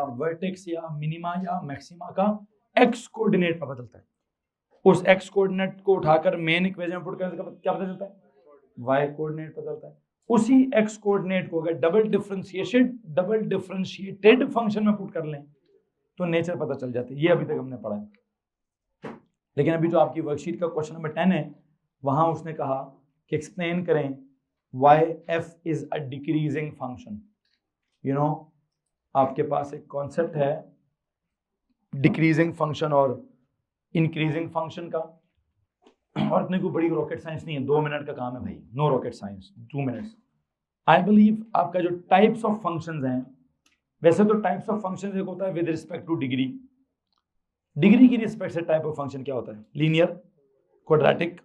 Vertex या minima या maxima का एक्स कोऑर्डिनेट पता चलता है। उस एक्स कोऑर्डिनेट को उठाकर मेन इक्वेशन में पुट करने का क्या पता चलता है, वाई कोऑर्डिनेट पता चलता है। उसी एक्स कोऑर्डिनेट को अगर डबल डिफरेंशिएटेड फंक्शन में पुट कर लें तो नेचर पता चल जाती है। ये अभी तक हमने पढ़ा है। लेकिन अभी जो आपकी वर्कशीट का क्वेश्चन नंबर 10 है, वहां उसने कहा कि एक्सप्लेन करें y f is a decreasing function. You know, आपके पास एक कॉन्सेप्ट है डिक्रीजिंग फंक्शन और इंक्रीजिंग फंक्शन का, और इतनी कोई बड़ी रॉकेट साइंस नहीं है, 2 मिनट का काम है भाई, no rocket science, 2 minutes. I believe आपका जो टाइप्स ऑफ फंक्शंस हैं, वैसे तो टाइप्स ऑफ फंक्शंस एक होता है with respect two degree, degree की रिस्पेक्ट से टाइप ऑफ फंक्शन क्या होता है, लीनियर, क्वाड्रेटिक,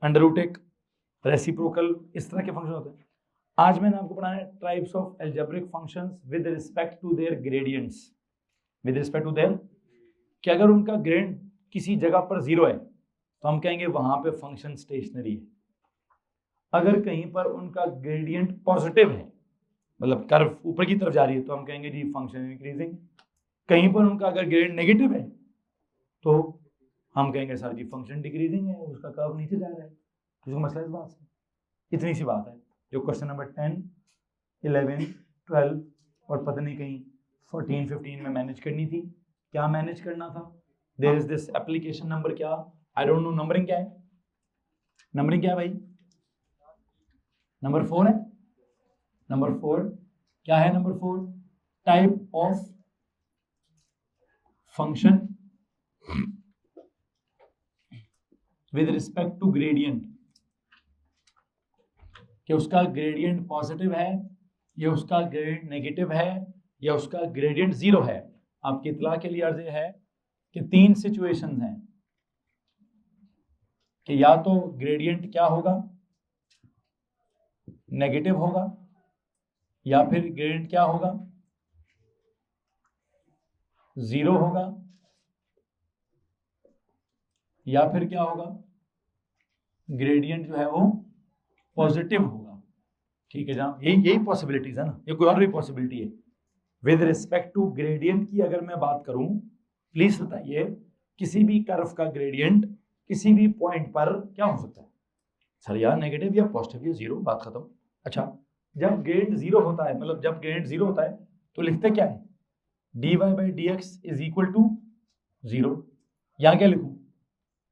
अंडररूटिक, रेसिप्रोकल, इस तरह के फंक्शन होते हैं। आज मैंने आपको पढ़ाया है types of algebraic functions with respect to their gradients, with respect to their, कि अगर उनका ग्रेड किसी जगह पर 0 है तो हम कहेंगे वहां पे फंक्शन स्टेशनरी है। अगर कहीं पर उनका ग्रेडियंट पॉजिटिव है, मतलब कर्व ऊपर की तरफ जा रही है, तो हम कहेंगे जी फंक्शन इंक्रीजिंग। कहीं पर उनका अगर ग्रेड नेगेटिव है तो हम कहेंगे सर जी फंक्शन डिक्रीजिंग है, उसका कर्व नीचे जा रहा है। तो मसला इस बात से, इतनी सी बात है जो क्वेश्चन नंबर 10, 11, 12 और पता नहीं कहीं 14, 15 में मैनेज करनी थी। क्या मैनेज करना था? There is this application number, क्या आई डोंट नो, नंबरिंग क्या है, नंबरिंग क्या है भाई, नंबर 4 है। नंबर 4 क्या है? Number 4 type of function with respect to gradient, कि उसका ग्रेडियंट पॉजिटिव है या उसका ग्रेडियंट नेगेटिव है या उसका ग्रेडियंट 0 है। आपकी इतला के लिए अर्ज है कि 3 सिचुएशंस हैं कि या तो ग्रेडियंट क्या होगा, नेगेटिव होगा, या फिर ग्रेडियंट क्या होगा, 0 होगा, या फिर क्या होगा, ग्रेडियंट जो है वो पॉजिटिव होगा। ठीक है जनाब, यही पॉसिबिलिटीज है ना, ये कोई और भी पॉसिबिलिटी है। विद रिस्पेक्ट टू ग्रेडियंट की अगर मैं बात करूं, प्लीज बताइए किसी भी कर्व का ग्रेडियंट किसी भी पॉइंट पर क्या हो सकता है? सर यार नेगेटिव या पॉजिटिव या 0, बात खत्म। अच्छा, जब ग्रेडियंट 0 होता है, मतलब जब ग्रेडियंट 0 होता है तो लिखते क्या है, dy by dx is equal to 0। यहां क्या लिखूं,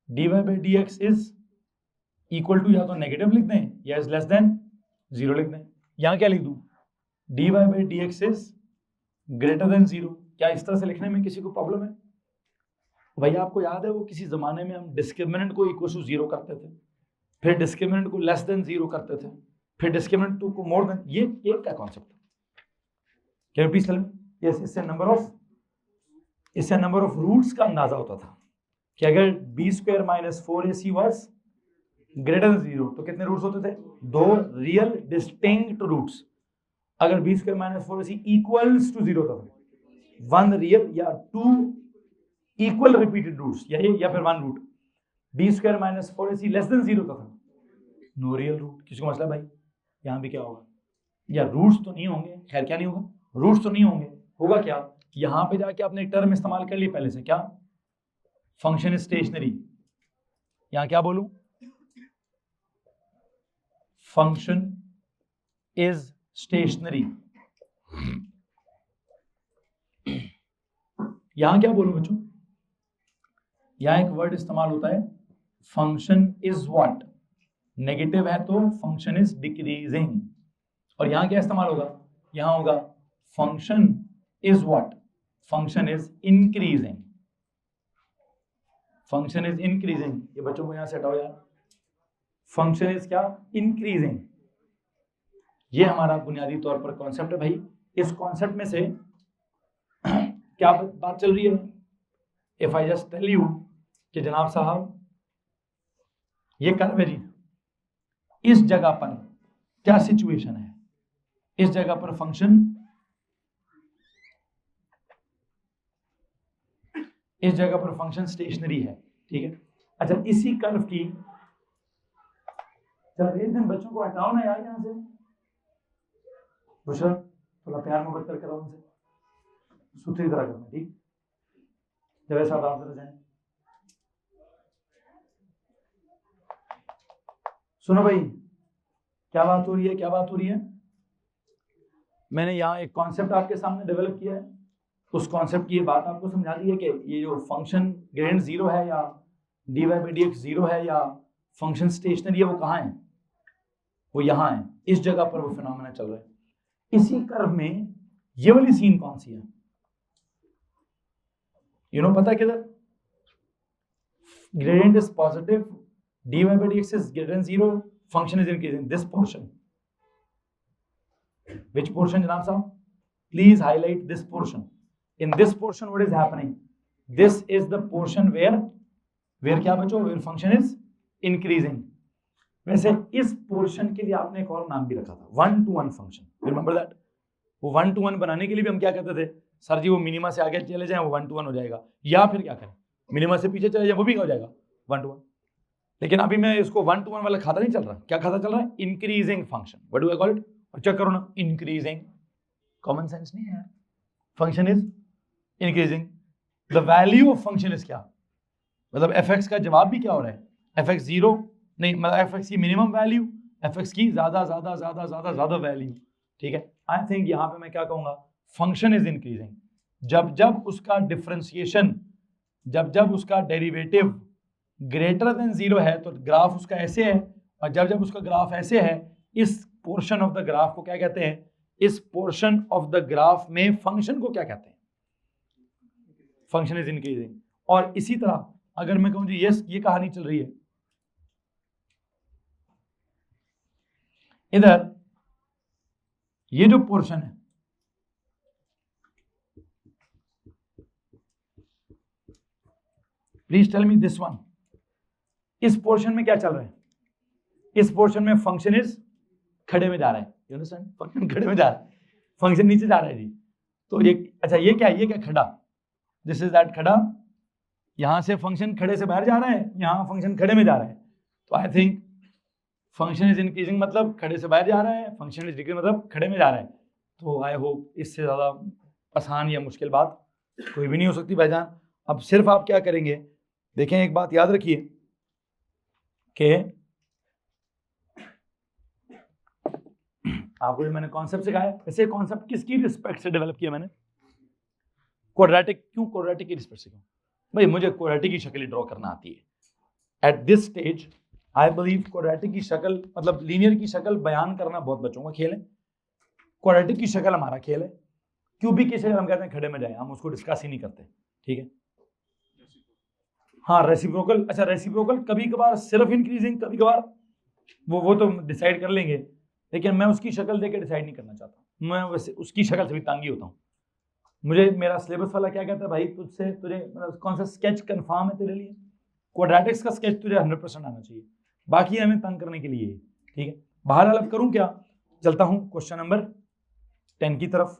dy by dx is equal to, या तो नेगेटिव लिख दें या इज लेस देन 0 लिख दें। यहां क्या लिख दूं, dy by dx is greater than 0। क्या इस तरह से लिखने में किसी को प्रॉब्लम है? भैया आपको याद है वो किसी जमाने में हम डिस्क्रिमिनेंट को इक्वल टू 0 करते थे, फिर डिस्क्रिमिनेंट को लेस देन 0 करते थे, फिर डिस्क्रिमिनेंट को मोर देन, ये क्या कॉन्सेप्ट है? Can you please tell me? Yes, इससे नंबर ऑफ रूट्स का अंदाजा होता था कि अगर b² - 4ac was greater than 0 तो कितने रूट्स होते थे? 2 रियल डिस्टिंक्ट रूट्स। अगर b² - 4ac इक्वल्स टू 0 था, 1 रियल या 2 इक्वल रिपीटेड रूट्स, या फिर 1 root. b² - 4ac less than 0 था, नो रियल रूट। किसी को मसला भाई? यहां भी क्या होगा, या रूट्स तो नहीं होंगे, खैर क्या नहीं होगा, रूट्स तो नहीं होंगे, होगा क्या, यहां पे जाके आपने एक टर्म इस्तेमाल कर ली पहले से, क्या, फंक्शन स्टेशनरी। यहां क्या बोलूं, फंक्शन इज स्टेशनरी। यहां क्या बोलूं बच्चों, यहां एक वर्ड इस्तेमाल होता है फंक्शन इज व्हाट, नेगेटिव है तो फंक्शन इज डिक्रीजिंग। और यहां क्या इस्तेमाल होगा, यहां होगा function is what, function is increasing, function is increasing. ये बच्चों को यहां से हटाओ यार, फंक्शन इज क्या, इंक्रीजिंग। ये हमारा बुनियादी तौर पर कॉन्सेप्ट है भाई। इस कॉन्सेप्ट में से क्या बात चल रही है, if I just tell you कि जनाब साहब ये कर्व है जी, इस जगह पर क्या सिचुएशन है, इस जगह पर फंक्शन, इस जगह पर फंक्शन स्टेशनरी है, ठीक है। अच्छा, इसी कर्व की, चल एक दिन बच्चों को हटाओ ना यार यहां से, बुशरा थोड़ा प्यार मोहब्बत करके रहो उनसे। सुथरी तरह करना, ठीक। जब ऐसा आप जरा जाए, सुनो भाई, क्या बात हो रही है, क्या बात हो रही है। मैंने यहाँ एक कॉन्सेप्ट आपके सामने डेवलप किया है, उस कॉन्सेप्ट की ये बात आपको समझा दी है कि ये जो फंक्शन ग्रेडिएंट जीरो है या dy by dx जीरो है या फंक्शन स्टेशनरी है, वो कहाँ है, वो यहाँ है, इस जगह पर वो फिनोमेना चल रहा है। इसी कर्व में ये वाली सीन कौन सी है, पता है किधर, gradient is positive, dy by dx is greater than zero, function is increasing, this portion, which portion जनाब साहब, please highlight this portion. In this portion what is happening, this is the portion where क्या बचो, where function is increasing. वैसे इस portion के लिए आपने एक और नाम भी रखा था, 1-to-1 फंक्शन, रिमेंबर दैट। वो 1-to-1 बनाने के लिए भी हम क्या कहते थे, सर जी वो मिनिमा से आगे चले जाएं वो 1-to-1 हो जाएगा, या फिर क्या करें मिनिमा से पीछे चले जाए वो भी हो जाएगा 1-to-1। लेकिन अभी मैं इसको 1-to-1 वाला खाता नहीं चल रहा, क्या खाता चल रहा है, increasing function, what do I call it, और चेक करो ना, इंक्रीजिंग, कॉमन सेंस नहीं है, function is increasing, the value of function is क्या, मतलब fx का जवाब भी क्या हो रहा है, fx जीरो नहीं, मतलब fx की मिनिमम वैल्यू, fx की ज्यादा ज्यादा ज्यादा ज्यादा ज्यादा वैल्यू, ठीक है। आई थिंक यहाँ पे मैं क्या कहूंगा, फंक्शन इज इंक्रीजिंग, जब जब उसका डिफरेंशिएशन, जब जब उसका डेरिवेटिव ग्रेटर देन जीरो है तो ग्राफ उसका ऐसे है, और जब जब उसका ग्राफ ऐसे है, इस पोर्शन ऑफ द ग्राफ को क्या कहते हैं, इस पोर्शन ऑफ द ग्राफ में फंक्शन को क्या कहते हैं, फंक्शन इज इंक्रीजिंग। और इसी तरह अगर मैं कहूं जी यस, ये कहानी चल रही है, इधर ये जो पोर्शन है, please tell me this one, इस पोर्शन में क्या चल रहा है, इस पोर्शन में फंक्शन इज खड़े में जा रहा है, यू अंडरस्टैंड, फंक्शन खड़े में जा रहा है, फंक्शन नीचे जा रहा है जी। तो ये अच्छा, ये क्या खड़ा, दिस इज दैट खड़ा, यहां से फंक्शन खड़े से बाहर जा रहा है, यहां फंक्शन खड़े में जा रहा है, तो I think function is increasing मतलब खड़े से बाहर जा रहा है, फंक्शन इज डिक्रीजिंग मतलब खड़े में जा रहा है। तो आई होप इससे ज़्यादा आसान या मुश्किल बात कोई भी नहीं हो सकती भाईजान। अब सिर्फ आप क्या करेंगे, देखें एक बात याद रखिए कि आपको जो मैंने कॉन्सेप्ट सिखाया, वैसे कॉन्सेप्ट किसकी रिस्पेक्ट से डेवलप किया मैंने, क्वाड्रेटिक, क्यों क्वाड्रेटिक की रिस्पेक्ट से, क्यों भाई, मुझे क्वाड्रेटिक की शक्ल ड्रॉ करना आती है। At this stage I believe quadratic की शक्ल, मतलब लीनियर की शक्ल बयान करना बहुत बच्चों का खेल है, क्वाड्रेटिक की शक्ल हमारा खेल है। क्यूबिक की शक्ल हम कहते हैं खड़े में जाए, हम उसको डिस्कस ही नहीं करते, ठीक है। हाँ रेसिप्रोकल, अच्छा रेसिप्रोकल कभी कभार सिर्फ इंक्रीजिंग, कभी कभार वो तो डिसाइड कर लेंगे, लेकिन मैं उसकी शक्ल देके डिसाइड नहीं करना चाहता, मैं वैसे उसकी शक्ल से भी तंग ही होता हूँ। मुझे मेरा सिलेबस वाला क्या कहता है भाई, तुझे मतलब कौन सा स्केच कंफर्म है तेरे लिए, क्वाड्रेटिक्स का स्केच तुझे 100% आना चाहिए, बाकी हमें तंग करने के लिए, ठीक है। बहरहाल अब करूं क्या, चलता हूं क्वेश्चन नंबर 10 की तरफ।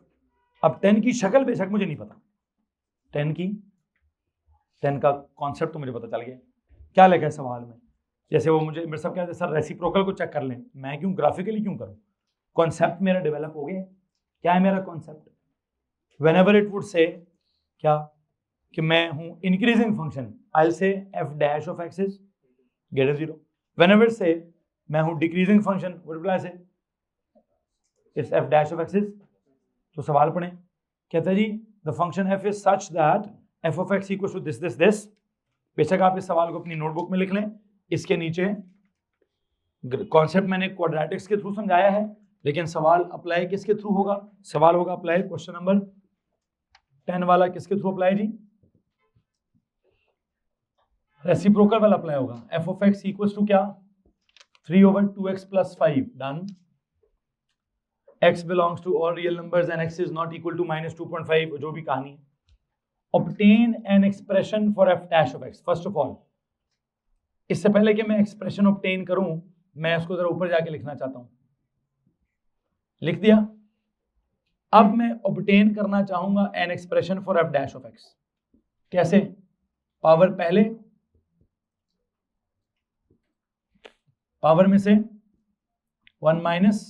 अब 10 की शक्ल बेशक मुझे नहीं पता, 10 का कॉन्सेप्ट तो मुझे पता चल गया क्या लिखा है सवाल में। जैसे वो मुझे मेरे साहब कहते हैं सर रेसिप्रोकल को चेक कर लें, मैं क्यों ग्राफिकली क्यों करूं, कॉन्सेप्ट मेरा डेवलप हो गया। क्या है मेरा concept, whenever it would say क्या कि मैं हूं increasing function, I will say f dash of x is greater 0, whenever say मैं हूं decreasing function, what will I say it's f dash of x is. तो सवाल पढ़ें, कहता है जी the function f is such that f of x equals to this this this. बेशक आप इस सवाल को अपनी नोटबुक में लिख लें, इसके नीचे कॉन्सेप्ट मैंने क्वाड्रेटिक्स के थ्रू समझाया है, लेकिन सवाल अप्लाई किसके थ्रू होगा, सवाल होगा अप्लाई क्वेश्चन नंबर 10 वाला किसके थ्रू अप्लाई जी, रेसिप्रोकल वाला अप्लाई होगा। f of x equals to क्या, 3/2x + 5 done, x belongs to all real numbers and x is not equal to -2.5, जो भी कहानी है। obtain an expression for f dash of x। First of all इससे पहले कि मैं एक्सप्रेशन ऑब्टेन करूं, मैं इसको जरा ऊपर जाके लिखना चाहता हूं, लिख दिया। अब मैं ऑब्टेन करना चाहूंगा N expression for f dash of x। कैसे, पावर पहले, पावर में से 1 माइनस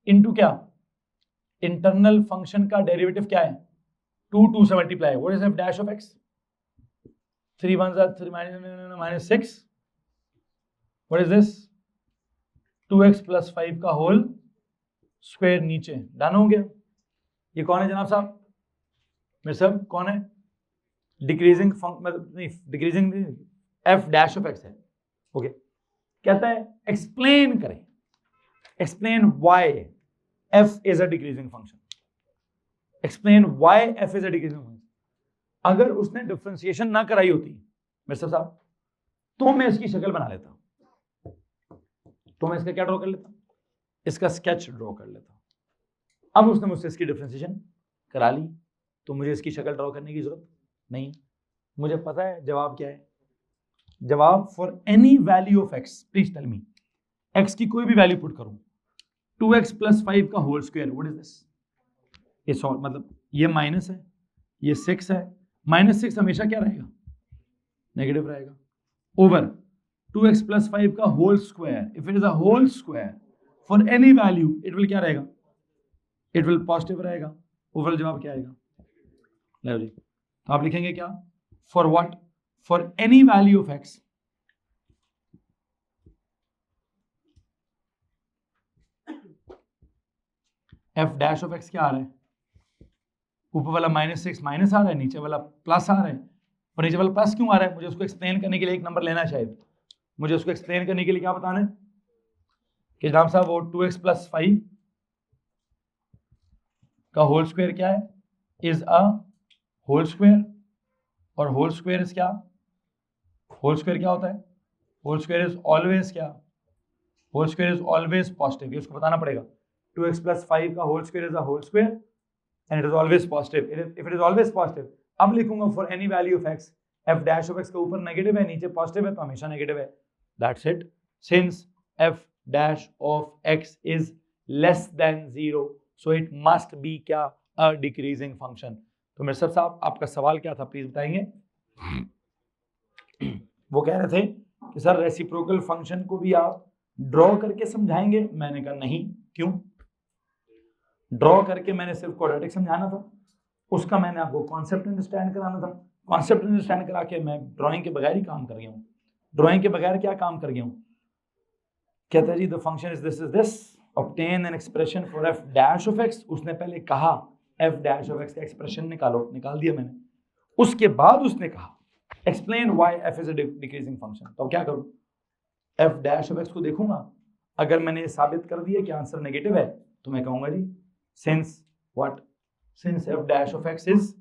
इनटू क्या, इंटरनल फंक्शन का डेरिवेटिव क्या है 2 2 से multiply, what is f dash of x? 3 1 3 minus 6, what is this? 2x plus 5 का होल स्क्वायर नीचे। डन हो गया। ये कौन है जनाब साहब? मेरे साहब कौन है? डिक्रीजिंग मतलब नहीं, decreasing f dash of x है। ओके, कहता है एक्सप्लेन करें, explain why f is a decreasing function, explain why f is a decreasing function. अगर उसने डिफरेंशिएशन ना कराई होती मेरे साहब तो मैं इसकी शक्ल बना लेता, तो मैं इसका क्या ड्रॉ कर लेता, इसका स्केच ड्रॉ कर लेता। अब उसने मुझसे इसकी डिफरेंशिएशन करा ली तो मुझे इसकी शक्ल ड्रॉ करने की जरूरत नहीं। मुझे पता है जवाब क्या है। जवाब for any value of x, please tell me, x की कोई भी वैल्यू पुट करूं, 2x प्लस 5 का whole square, what is this? ये सॉल्व मतलब ये माइनस है, ये 6 है, -6 हमेशा क्या रहेगा? नेगेटिव रहेगा। ओवर 2x प्लस 5 का whole square, if it is a whole square for any value it will क्या रहेगा? इट विल पॉजिटिव रहेगा। ओवरऑल जवाब क्या आएगा? लो जी, तो आप लिखेंगे क्या? For what? For any value of x f dash of x क्या आ रहा है? ऊपर वाला -6 माइनस आ रहा है, नीचे वाला प्लस आ रहा है। और नीचे वाला प्लस क्यों आ रहा है? मुझे उसको एक्सप्लेन करने के लिए एक नंबर लेना है शायद। मुझे उसको एक्सप्लेन करने के लिए क्या बताना है कि जनाब साहब वो 2x प्लस 5 का होल स्क्वायर क्या है? Is a whole square. और होल स्क्वायर इज क्या? होल स्क्वायर क्या होता है? होल स्क्वायर इज ऑलवेज क्या? Whole square is always positive. ये उसको बताना पड़ेगा। 2x प्लस 5 का whole square is a whole square and it is always positive. If it is always positive, अब लिखूंगा for any value of x, f dash of x का ऊपर negative है, नीचे पॉजिटिव है, तो हमेशा नेगेटिव है। That's it. Since f dash of x is less than 0 so it must be क्या? A decreasing function. तो मिर्सर साहब आपका सवाल क्या था, प्लीज बताएंगे? वो कह रहे थे कि सर रेसिप्रोकल फंक्शन को भी आप ड्रॉ करके समझाएंगे। मैंने कहा नहीं। क्यों? ड्रॉ करके मैंने सिर्फ क्वाड्रेटिक समझाना था, उसका मैंने आपको कॉन्सेप्ट अंडरस्टैंड कराना था। कॉन्सेप्ट अंडरस्टैंड करा के मैं ड्राइंग के बगैर ही काम कर गया हूँ। ड्राइंग के बगैर क्या काम कर गया हूँ? कहता है जी the function is this obtain an expression for f dash of x। उसने पहले कहा f डैश ऑफ x का एक्सप्रेशन निकालो, निकाल दिया मैंने। उसके बाद उसने कहा explain why f is a decreasing function. तो क्या करूं? f डैश ऑफ x को देखूंगा, अगर मैंने साबित कर दिया कि आंसर नेगेटिव है तो मैं कहूंगा जी since what? Since f dash of x is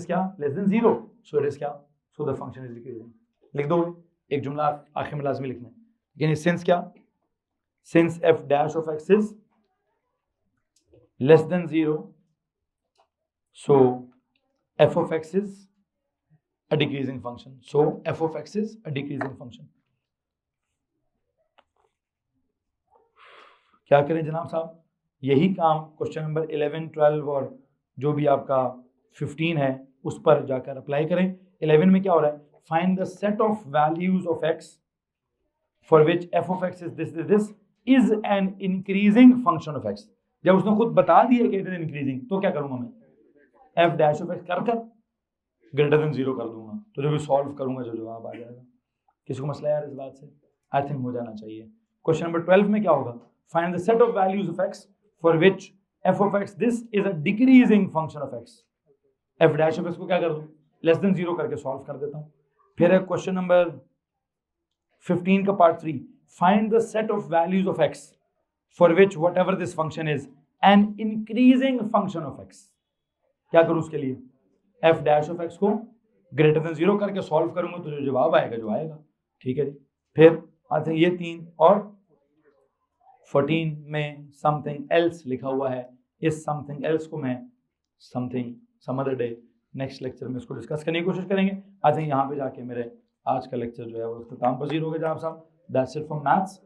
क्या? Less than 0 so it is क्या? So the function is decreasing. लिख दो एक जुमला आखिर में लाजमी लिखना है। यानी सिंस क्या? Since f dash of x is less than 0 so f of x is a decreasing function. So f of x is a decreasing function. क्या करें जनाब साहब? यही काम क्वेश्चन नंबर 11, 12 और जो भी आपका 15 है उस पर जाकर अप्लाई करें। 11 में क्या हो रहा है? Find the set of values of x for which f of x is this is an increasing function of x। जब उसने खुद बता दिया कि इट इज इंक्रीजिंग तो क्या करूंगा मैं? f डैश ऑफ x कर ग्रेटर देन 0 कर दूंगा, तो जो भी सॉल्व करूंगा जो जवाब आ जाएगा। किसी को मसला यार इस बात से? आई थिंक हो जाना चाहिए। क्वेश्चन नंबर 12 में क्या होगा? Find the set of values of x for which f of x this is a decreasing function of x। f dash of x को क्या कर दूं? लेस देन 0 करके सॉल्व कर देता हूं। फिर है क्वेश्चन नंबर 15 का part 3, find the set of values of x for which whatever this function is an increasing function of x। क्या करूं उसके लिए? f डैश ऑफ x को ग्रेटर देन 0 करके सॉल्व करूंगा तो जो जवाब आएगा जो आएगा। ठीक है जी। फिर आते हैं ये 3 और 14 में समथिंग एल्स लिखा हुआ है। इस समथिंग एल्स को मैं something some other day next lecture में इसको डिस्कस करने की कोशिश करेंगे। आई थिंक यहाँ पे जाके मेरे आज का लेक्चर जो है वो इख्तिताम पजीर हो गया जनाब साहब। That's it from maths.